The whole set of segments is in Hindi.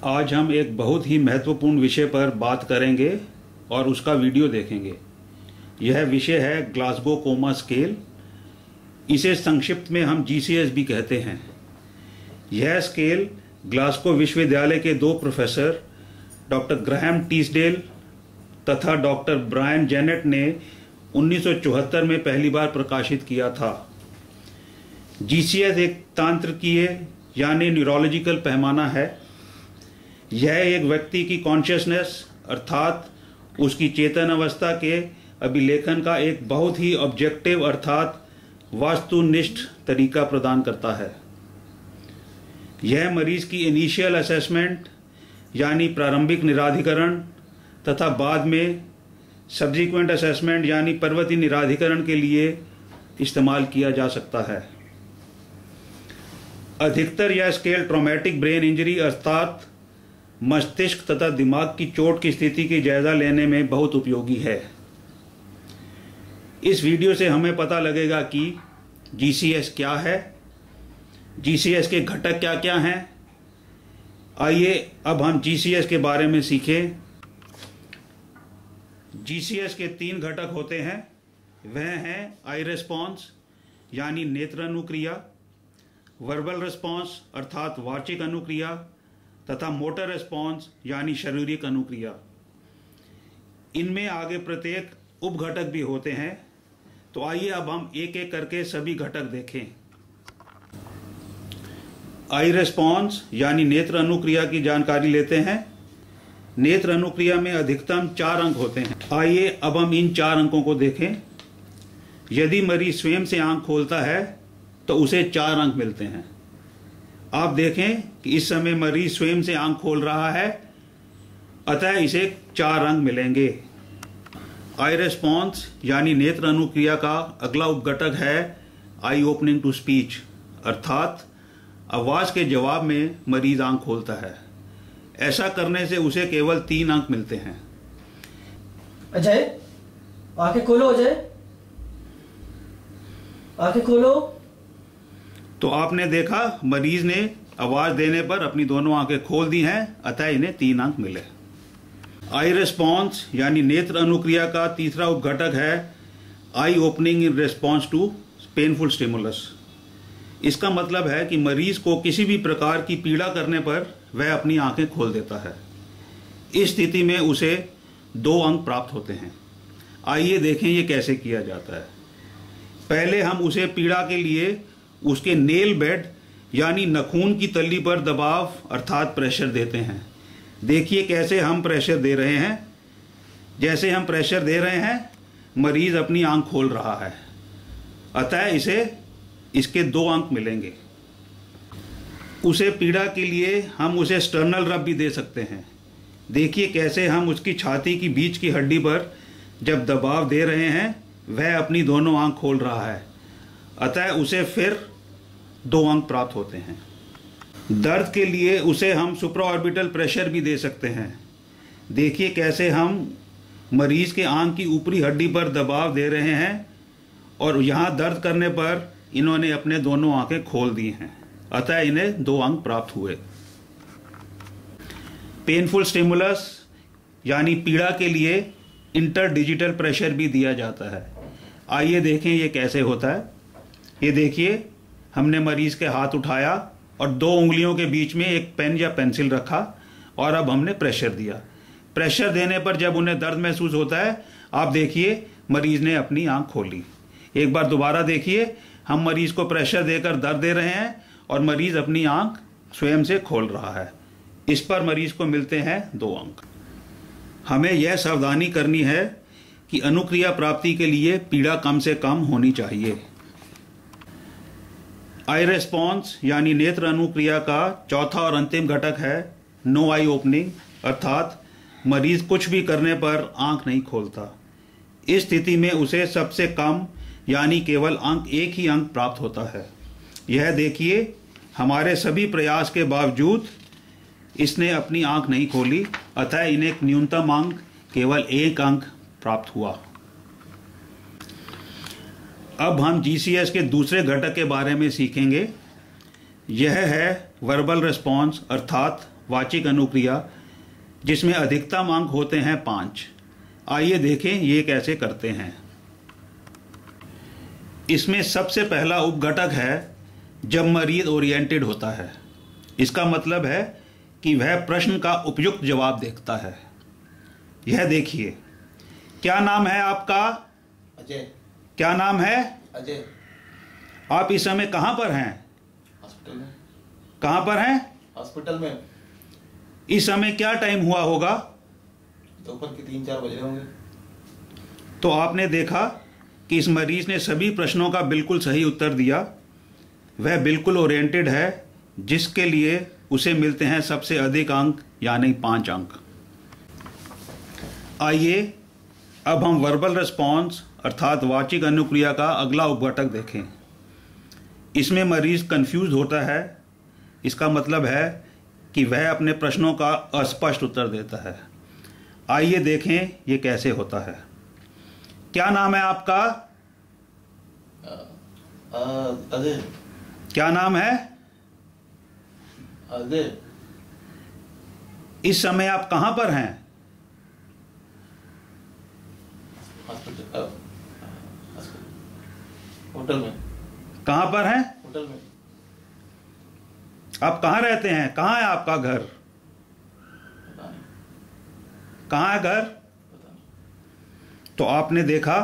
आज हम एक बहुत ही महत्वपूर्ण विषय पर बात करेंगे और उसका वीडियो देखेंगे। यह विषय है ग्लासगो कोमा स्केल। इसे संक्षिप्त में हम GCS भी कहते हैं। यह स्केल ग्लासगो विश्वविद्यालय के दो प्रोफेसर डॉक्टर ग्राहम टीसडेल तथा डॉक्टर ब्रायन जेनेट ने 1974 में पहली बार प्रकाशित किया था। GCS एक सांख्यिकीय यानी न्यूरोलॉजिकल पैमाना है। यह एक व्यक्ति की कॉन्शियसनेस अर्थात उसकी चेतन अवस्था के अभिलेखन का एक बहुत ही ऑब्जेक्टिव अर्थात वास्तुनिष्ठ तरीका प्रदान करता है। यह मरीज की इनिशियल असेसमेंट यानी प्रारंभिक निराधिकरण तथा बाद में सब्सिक्वेंट असेसमेंट यानी परवर्ती निराधिकरण के लिए इस्तेमाल किया जा सकता है। अधिकतर यह स्केल ट्रॉमेटिक ब्रेन इंजरी अर्थात मस्तिष्क तथा दिमाग की चोट की स्थिति की जायजा लेने में बहुत उपयोगी है। इस वीडियो से हमें पता लगेगा कि GCS क्या है, GCS के घटक क्या क्या हैं। आइए अब हम GCS के बारे में सीखें। GCS के 3 घटक होते हैं। वह हैं आई रेस्पॉन्स यानी नेत्र अनुक्रिया, वर्बल रेस्पॉन्स अर्थात वाचिक अनुक्रिया तथा मोटर रेस्पॉन्स यानी शारीरिक अनुक्रिया। इनमें आगे प्रत्येक उपघटक भी होते हैं। तो आइए अब हम एक एक करके सभी घटक देखें। आई रेस्पॉन्स यानी नेत्र अनुक्रिया की जानकारी लेते हैं। नेत्र अनुक्रिया में अधिकतम 4 अंक होते हैं। आइए अब हम इन 4 अंकों को देखें। यदि मरीज स्वयं से आंख खोलता है तो उसे 4 अंक मिलते हैं। आप देखें कि इस समय मरीज स्वयं से आंख खोल रहा है, अतः इसे 4 अंक मिलेंगे। आई रेस्पॉन्स यानी नेत्र अनुक्रिया का अगला उपघटक है आई ओपनिंग टू स्पीच अर्थात आवाज के जवाब में मरीज आंख खोलता है। ऐसा करने से उसे केवल 3 अंक मिलते हैं। अजय, आंखें खोलो। अजय, आंखें खोलो। तो आपने देखा मरीज ने आवाज देने पर अपनी दोनों आंखें खोल दी हैं, अतः इन्हें 3 अंक मिले। आई रेस्पॉन्स यानी नेत्र अनुक्रिया का तीसरा उपघटक है eye opening in response to painful stimulus. इसका मतलब है कि मरीज को किसी भी प्रकार की पीड़ा करने पर वह अपनी आंखें खोल देता है। इस स्थिति में उसे 2 अंक प्राप्त होते हैं। आइए देखें ये कैसे किया जाता है। पहले हम उसे पीड़ा के लिए उसके नेल बेड यानी नाखून की तली पर दबाव अर्थात प्रेशर देते हैं। देखिए कैसे हम प्रेशर दे रहे हैं। जैसे हम प्रेशर दे रहे हैं मरीज अपनी आंख खोल रहा है, अतः इसके 2 अंक मिलेंगे। उसे पीड़ा के लिए हम उसे स्टर्नल रब भी दे सकते हैं। देखिए कैसे हम उसकी छाती की बीच की हड्डी पर जब दबाव दे रहे हैं वह अपनी दोनों आंख खोल रहा है, अतः उसे फिर 2 अंक प्राप्त होते हैं। दर्द के लिए उसे हम सुप्राऑर्बिटल प्रेशर भी दे सकते हैं। देखिए कैसे हम मरीज के आंख की ऊपरी हड्डी पर दबाव दे रहे हैं और यहाँ दर्द करने पर इन्होंने अपने दोनों आंखें खोल दी हैं, अतः इन्हें 2 अंक प्राप्त हुए। पेनफुल स्टिमुलस यानी पीड़ा के लिए इंटरडिजिटल प्रेशर भी दिया जाता है। आइए देखें ये कैसे होता है। ये देखिए हमने मरीज के हाथ उठाया और 2 उंगलियों के बीच में एक पेन या पेंसिल रखा और अब हमने प्रेशर दिया। प्रेशर देने पर जब उन्हें दर्द महसूस होता है, आप देखिए मरीज ने अपनी आंख खोली। एक बार दोबारा देखिए, हम मरीज को प्रेशर देकर दर्द दे रहे हैं और मरीज अपनी आंख स्वयं से खोल रहा है। इस पर मरीज को मिलते हैं 2 अंक। हमें यह सावधानी करनी है कि अनुक्रिया प्राप्ति के लिए पीड़ा कम से कम होनी चाहिए। आई रेस्पॉन्स यानी नेत्र अनुक्रिया का चौथा और अंतिम घटक है नो आई ओपनिंग, अर्थात मरीज कुछ भी करने पर आंख नहीं खोलता। इस स्थिति में उसे सबसे कम यानी केवल एक ही अंक प्राप्त होता है। यह देखिए, हमारे सभी प्रयास के बावजूद इसने अपनी आंख नहीं खोली, अतः इन्हें न्यूनतम अंक केवल 1 अंक प्राप्त हुआ। अब हम जीसीएस के दूसरे घटक के बारे में सीखेंगे। यह है वर्बल रिस्पॉन्स, अर्थात वाचिक अनुक्रिया, जिसमें अधिकतम अंक होते हैं 5। आइए देखें ये कैसे करते हैं। इसमें सबसे पहला उपघटक है जब मरीज ओरिएंटेड होता है। इसका मतलब है कि वह प्रश्न का उपयुक्त जवाब देखता है। यह देखिए, क्या नाम है आपका? अजय। क्या नाम है? अजय। आप इस समय कहाँ पर हैं? हॉस्पिटल में। कहाँ पर हैं? हॉस्पिटल में। इस समय क्या टाइम हुआ होगा? दोपहर के 3-4 बज रहे होंगे। तो आपने देखा कि इस मरीज ने सभी प्रश्नों का बिल्कुल सही उत्तर दिया। वह बिल्कुल ओरिएंटेड है, जिसके लिए उसे मिलते हैं सबसे अधिक अंक यानी 5 अंक। आइए अब हम वर्बल रिस्पॉन्स अर्थात वाचिक अनुक्रिया का अगला उपघटक देखें। इसमें मरीज कंफ्यूज होता है। इसका मतलब है कि वह अपने प्रश्नों का अस्पष्ट उत्तर देता है। आइए देखें ये कैसे होता है। क्या नाम है आपका? अजय। क्या नाम है? अजय। इस समय आप कहां पर हैं? हॉस्पिटल। होटल में। कहां पर हैं? होटल में। आप कहां रहते हैं? कहां है आपका घर? पता नहीं। कहां है घर? पता नहीं। तो आपने देखा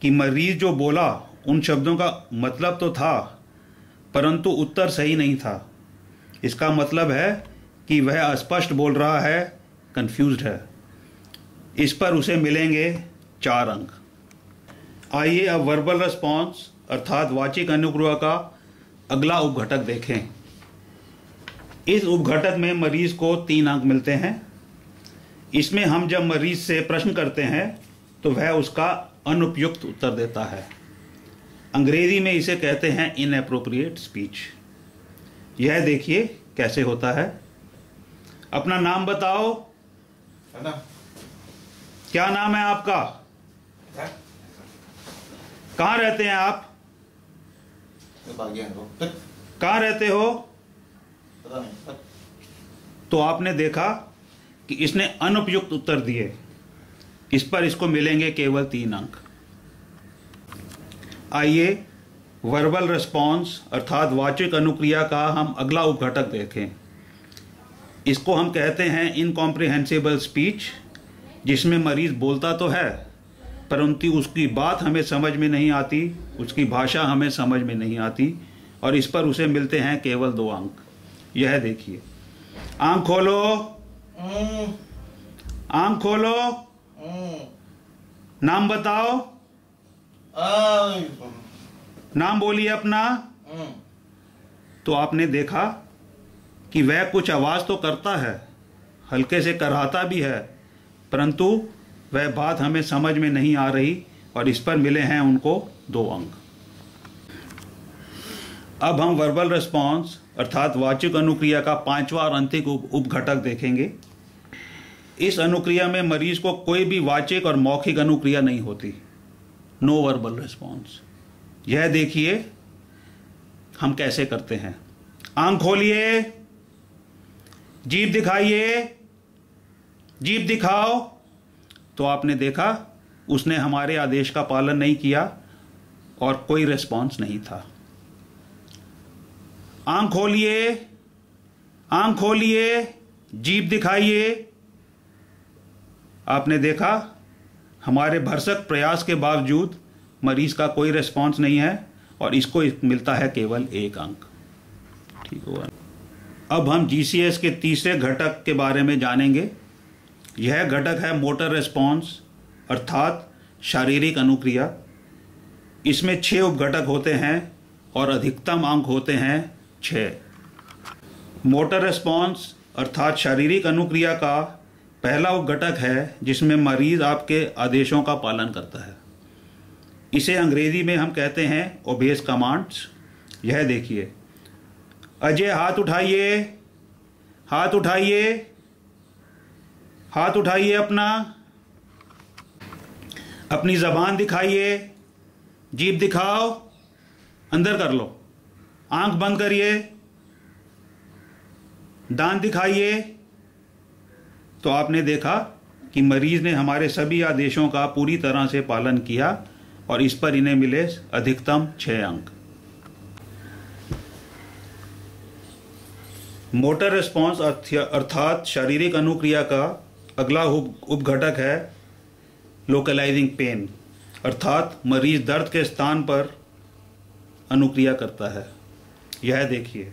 कि मरीज जो बोला उन शब्दों का मतलब तो था, परंतु उत्तर सही नहीं था। इसका मतलब है कि वह अस्पष्ट बोल रहा है, कंफ्यूज्ड है। इस पर उसे मिलेंगे 4 अंक। आइए अब वर्बल रिस्पॉन्स अर्थात वाचिक अनुक्रिया का अगला उपघटक देखें। इस उपघटक में मरीज को 3 अंक मिलते हैं। इसमें हम जब मरीज से प्रश्न करते हैं तो वह उसका अनुपयुक्त उत्तर देता है। अंग्रेजी में इसे कहते हैं इनएप्रोप्रिएट स्पीच। यह देखिए कैसे होता है। अपना नाम बताओ। है ना? क्या नाम है आपका? क्या? कहाँ रहते हैं आप? भाग गया वो। कहाँ रहते हो? पता नहीं। तो आपने देखा कि इसने अनुपयुक्त उत्तर दिए। इस पर इसको मिलेंगे केवल 3 अंक। आइए वर्बल रिस्पॉन्स अर्थात वाचिक अनुक्रिया का हम अगला उपघटक देखें। इसको हम कहते हैं इनकॉम्प्रिहेंसिबल स्पीच, जिसमें मरीज बोलता तो है परंतु उसकी बात हमें समझ में नहीं आती, उसकी भाषा हमें समझ में नहीं आती, और इस पर उसे मिलते हैं केवल 2 अंक। यह देखिए, आंख खोलो। आंख खोलो। नाम बताओ। नाम बोलिए अपना। तो आपने देखा कि वह कुछ आवाज तो करता है, हल्के से कराहता भी है, परंतु वह बात हमें समझ में नहीं आ रही, और इस पर मिले हैं उनको 2 अंक। अब हम वर्बल रिस्पॉन्स अर्थात वाचिक अनुक्रिया का 5वां और अंतिम उपघटक देखेंगे। इस अनुक्रिया में मरीज को कोई भी वाचिक और मौखिक अनुक्रिया नहीं होती, नो वर्बल रिस्पॉन्स। यह देखिए हम कैसे करते हैं। आंख खोलिए, जीभ दिखाइए, जीभ दिखाओ। तो आपने देखा उसने हमारे आदेश का पालन नहीं किया और कोई रिस्पॉन्स नहीं था। आंख खोलिए, आंख खोलिए, जीभ दिखाइए। आपने देखा हमारे भरसक प्रयास के बावजूद मरीज का कोई रिस्पॉन्स नहीं है, और इसको मिलता है केवल 1 अंक। ठीक हुआ। अब हम जीसीएस के तीसरे घटक के बारे में जानेंगे। यह घटक है मोटर रिस्पॉन्स अर्थात शारीरिक अनुक्रिया। इसमें 6 उपघटक होते हैं और अधिकतम अंक होते हैं 6। मोटर रिस्पॉन्स अर्थात शारीरिक अनुक्रिया का पहला उपघटक है जिसमें मरीज आपके आदेशों का पालन करता है। इसे अंग्रेजी में हम कहते हैं ओबेस कमांड्स। यह देखिए, अजय हाथ उठाइए, हाथ उठाइए, हाथ उठाइए, अपनी जबान दिखाइए, जीभ दिखाओ, अंदर कर लो, आंख बंद करिए, दांत दिखाइए। तो आपने देखा कि मरीज ने हमारे सभी आदेशों का पूरी तरह से पालन किया और इस पर इन्हें मिले अधिकतम 6 अंक। मोटर रिस्पॉन्स अर्थात शारीरिक अनुक्रिया का अगला उपघटक है लोकलाइजिंग पेन, अर्थात मरीज दर्द के स्थान पर अनुक्रिया करता है। यह देखिए,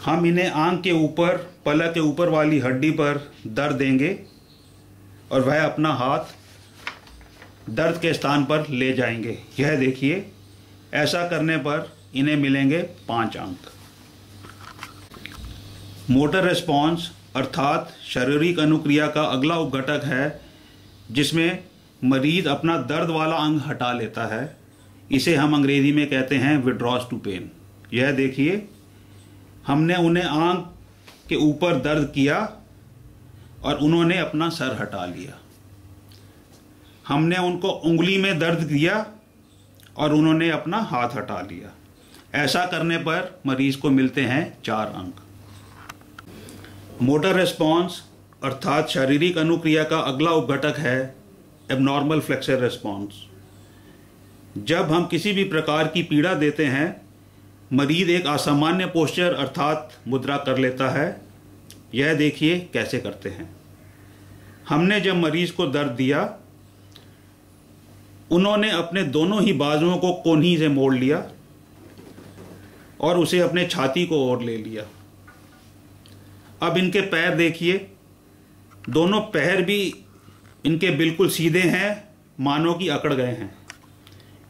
हम इन्हें आंख के ऊपर, पलक के ऊपर वाली हड्डी पर दर्द देंगे और वह अपना हाथ दर्द के स्थान पर ले जाएंगे। यह देखिए, ऐसा करने पर इन्हें मिलेंगे 5 अंक। मोटर रिस्पॉन्स अर्थात शारीरिक अनुक्रिया का अगला उपघटक है जिसमें मरीज अपना दर्द वाला अंग हटा लेता है। इसे हम अंग्रेजी में कहते हैं विड्रॉज टू पेन। यह देखिए, हमने उन्हें आंख के ऊपर दर्द किया और उन्होंने अपना सर हटा लिया। हमने उनको उंगली में दर्द दिया और उन्होंने अपना हाथ हटा लिया। ऐसा करने पर मरीज को मिलते हैं 4 अंक। मोटर रिस्पॉन्स अर्थात शारीरिक अनुक्रिया का अगला उपघटक है एबनॉर्मल फ्लेक्सर रिस्पॉन्स। जब हम किसी भी प्रकार की पीड़ा देते हैं, मरीज एक असामान्य पोस्चर अर्थात मुद्रा कर लेता है। यह देखिए कैसे करते हैं। हमने जब मरीज को दर्द दिया, उन्होंने अपने दोनों ही बाजुओं को कोहनी से मोड़ लिया और उसे अपने छाती को ओर ले लिया। अब इनके पैर देखिए, दोनों पैर भी इनके बिल्कुल सीधे हैं, मानो कि अकड़ गए हैं।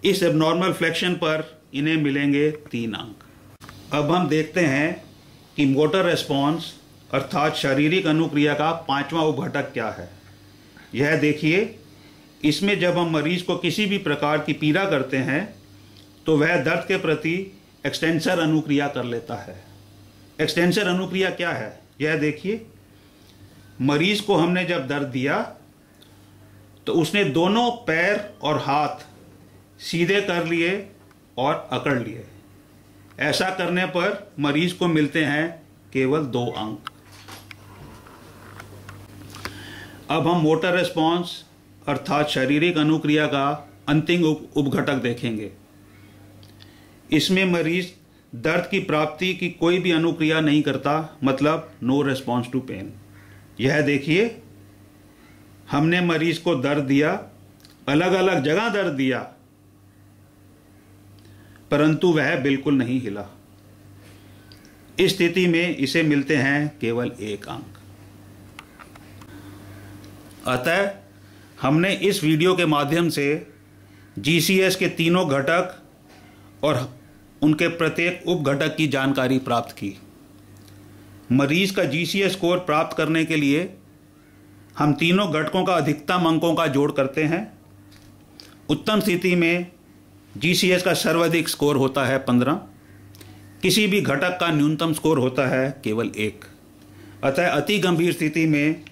इस एबनॉर्मल फ्लेक्शन पर इन्हें मिलेंगे 3 अंक। अब हम देखते हैं कि मोटर रिस्पॉन्स अर्थात शारीरिक अनुक्रिया का 5वां उपघटक क्या है। यह देखिए, इसमें जब हम मरीज को किसी भी प्रकार की पीड़ा करते हैं तो वह दर्द के प्रति एक्सटेंसर अनुक्रिया कर लेता है। एक्सटेंसर अनुक्रिया क्या है? यह देखिए, मरीज को हमने जब दर्द दिया तो उसने दोनों पैर और हाथ सीधे कर लिए और अकड़ लिए। ऐसा करने पर मरीज को मिलते हैं केवल 2 अंक। अब हम मोटर रिस्पॉन्स अर्थात शारीरिक अनुक्रिया का अंतिम उपघटक देखेंगे। इसमें मरीज दर्द की प्राप्ति की कोई भी अनुक्रिया नहीं करता, मतलब नो रिस्पॉन्स टू पेन। यह देखिए, हमने मरीज को दर्द दिया, अलग अलग जगह दर्द दिया, परंतु वह बिल्कुल नहीं हिला। इस स्थिति में इसे मिलते हैं केवल 1 अंक। अतः हमने इस वीडियो के माध्यम से GCS के तीनों घटक और उनके प्रत्येक उपघटक की जानकारी प्राप्त की। मरीज का GCS स्कोर प्राप्त करने के लिए हम तीनों घटकों का अधिकतम अंकों का जोड़ करते हैं। उत्तम स्थिति में GCS का सर्वाधिक स्कोर होता है 15। किसी भी घटक का न्यूनतम स्कोर होता है केवल 1। अतः अति गंभीर स्थिति में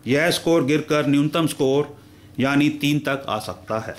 यह स्कोर गिरकर न्यूनतम स्कोर यानी 3 तक आ सकता है।